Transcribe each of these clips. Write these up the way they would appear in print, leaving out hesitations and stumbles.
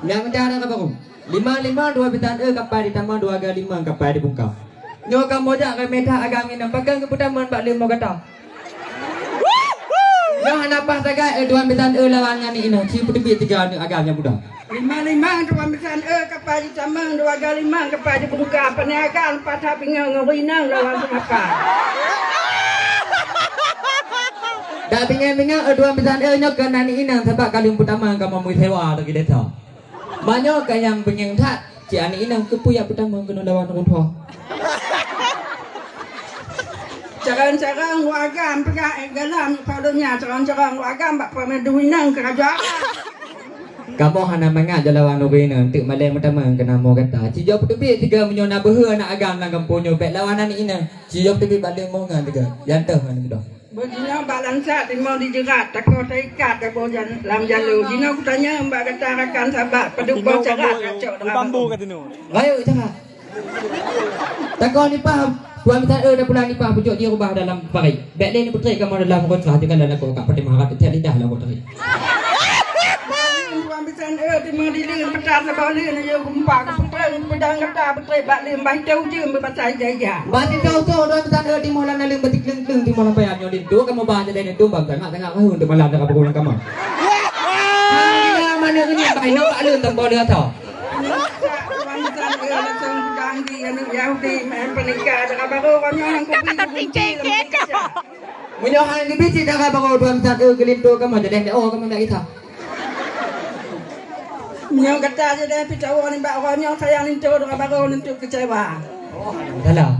Nggak mencara ka baru. 5 2 bitan kapal ditambah 2 kali 5 kapal dibungkam. Nyo kamu jak ke meta agami nang pegang kepudaman bak 5 kata. Nyo hanapah tagai 2 bitan lawan ngani ina. Ci putebi 3 ni agamnya budak. 5 2 bitan kapal ditambah 2 kali 5 kapal dibuka peniagaan patah pinggang ngerinang lawan semapa. Dah pingang-pingang 2 bitan nyo ke nani ina sebab kali pertama kamu mu sewa lagi deta. Banyak kan yang pengen tak ci ani ina ke puya pertama kena lawan orang tua. Carang-carang wagam pegak galam padunya carang-carang wagam bak pemeduinang kerajaan. Kamu hana mangak jalawan urina untuk malay pertama kena mau kata. Ci jawab tebi 3 menyona behe nak agam nang kampunyo pek lawan ani ina. Ci jawab tebi balik mau ngan 3. Jantah mana dah. Begini balansa timau dijerat takut ikat ke bojan lam jalu. Dino aku tanya mbak kata rakan sahabat peduk bau cerat kacau dengan bambu kata nu. Ayo cakap. Takon ni paham. Tuan minta dah pulang ni paham pujuk dia rubah dalam parai. Baik ni puteri kamu dalam kontrak tinggal dalam kau kat pertimbangan tiap lidah lah kontrak. Tuan bisa timau dilir petas sebab lir yo kumpak puteri pedang kata puteri bak lir mbah jauh je berbahasa jaya. Bati kau tu tuan minta di molan dalam batik leng-leng di molan payah nyo itu kamu baca dari itu bang tengah-tengah kau untuk malam dekat pulang kamu. Mana ni baik nak pak leng tempat dia tau. Yahudi menikah dengan baru konyol yang kopi Menyohan ni biji dah baru tuan minta gelinto kamu jadi oh kamu nak kita. Nyong kata je dah pitawa ni bak konyol sayang lintu dengan baru lintu kecewa. Dalam.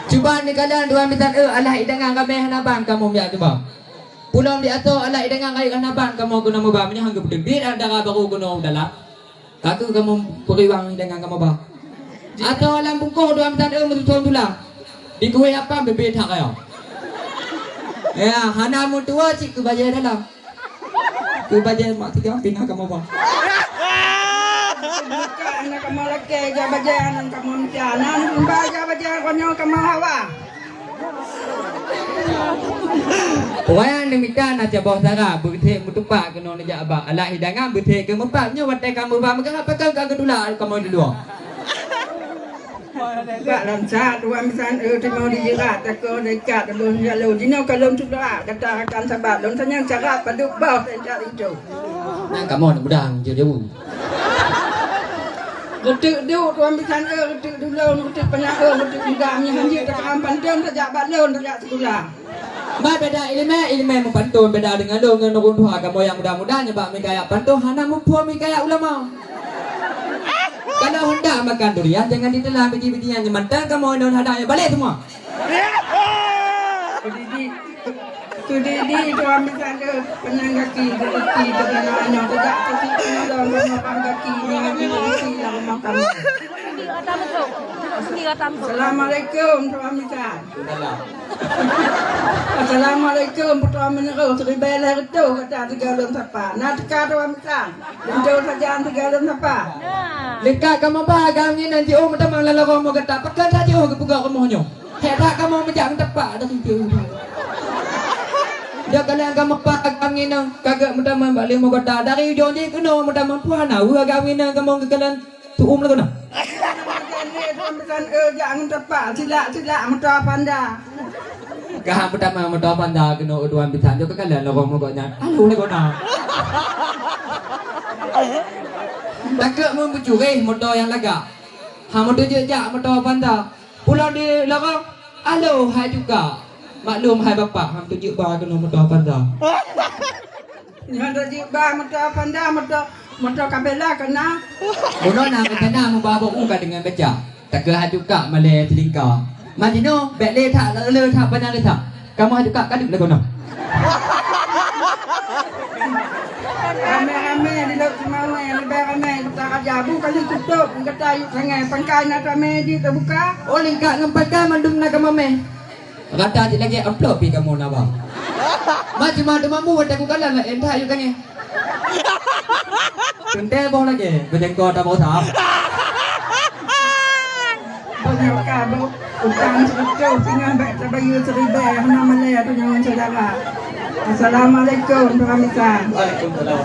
Cuba ni kalian dua minta alah idangan kami hanaban kamu biar cuba. Pulang di atas alah idangan kali hanaban kamu guna mubah menyang ke bibir antara baru guna dalam. Katu kamu periwang dengan kamu bah. Atau alam bungkuk dua minta mutusun tulang. Di kue apa bibir tak kaya. Ya, hana mu tua cik ke baja dalam. Ke baja mak tiga pindah kamu bah. Anak kamu laki jabaja anak kamu mutiara anak baja baja konyol kamu hawa. Orang ni minta nak coba sara berteh mutupak kena nak jabak alah hidangan berteh ke mepak nya watai kamu ba maka apa kau kau dulu kamu di luar. Bak lancar dua misan timau dijerat takut dekat belum jalu dino kalau sudah kata akan sahabat belum tanya cara paduk bau sejak itu. Nah kamu nak mudang jauh-jauh. Getuk duk tuan misan getuk dulu getuk banyak getuk mudahnya hanya tak ampan dem sejak balon sejak sekolah. Ma beda ilmu mempantun beda dengan lo dengan orang tua kamu yang mudah-mudahnya bak mikaya pantun hana mumpu mikaya ulama. Kalau hendak makan durian jangan ditelan biji-bijian mentah kamu non hadanya balik semua. Kudidi tuan misan penyang kaki dengan anak tidak kaki dalam makan kaki dengan kaki dalam makan. Assalamualaikum tuan misan. Assalamualaikum tuan meneru teribel itu kata tiga dalam sapa. Nak dekat tuan misan. Jauh saja tiga dalam sapa. Lekat kamu bahagian ni nanti oh teman lalu kamu kata pekan saja oh kebuka kamu nyo. Hebat kamu menjang tepat dari dia. Dia kalian kamu bahagian ni nang kagak teman balik mau kata dari ujung ni kena teman puan au agak ni kamu kalian tuum lagu na. Bukan jangan tepat sila muda panda. Kah pertama muda panda kena uduan bisan jo kalian lagu mau kata alu ni kau na. Takut membujurai motor yang laga. Motor jejak motor panda. Pulau di laga. Alo hai juga. Maklum hai bapak ham tunjuk ba kena motor panda. Yang tunjuk ba motor panda motor kabela kena. Bono na kena membawa uka dengan beca. Takut hai juga malay telingka. Madino bek le tak le tak pandang le tak. Kamu hai juga kaduk lagu na. Rame-rame di laut Semau yang lebih ramai kita raja bukan tutup kata yuk sangai pangkai nak rame di terbuka. Oh lingkak ngempatkan mandum nak kamu me. Kata adik lagi upload pi kamu nak bang. Macam mana mampu ada aku kalah lah entah yuk kan ni. Tente boh lagi berjengkol tak boh tak. Banyak kabut utang sebetul tinggal baik terbayu seribai nama Malay atau jangan saudara. Assalamualaikum Tuan Misan. Waalaikumsalam.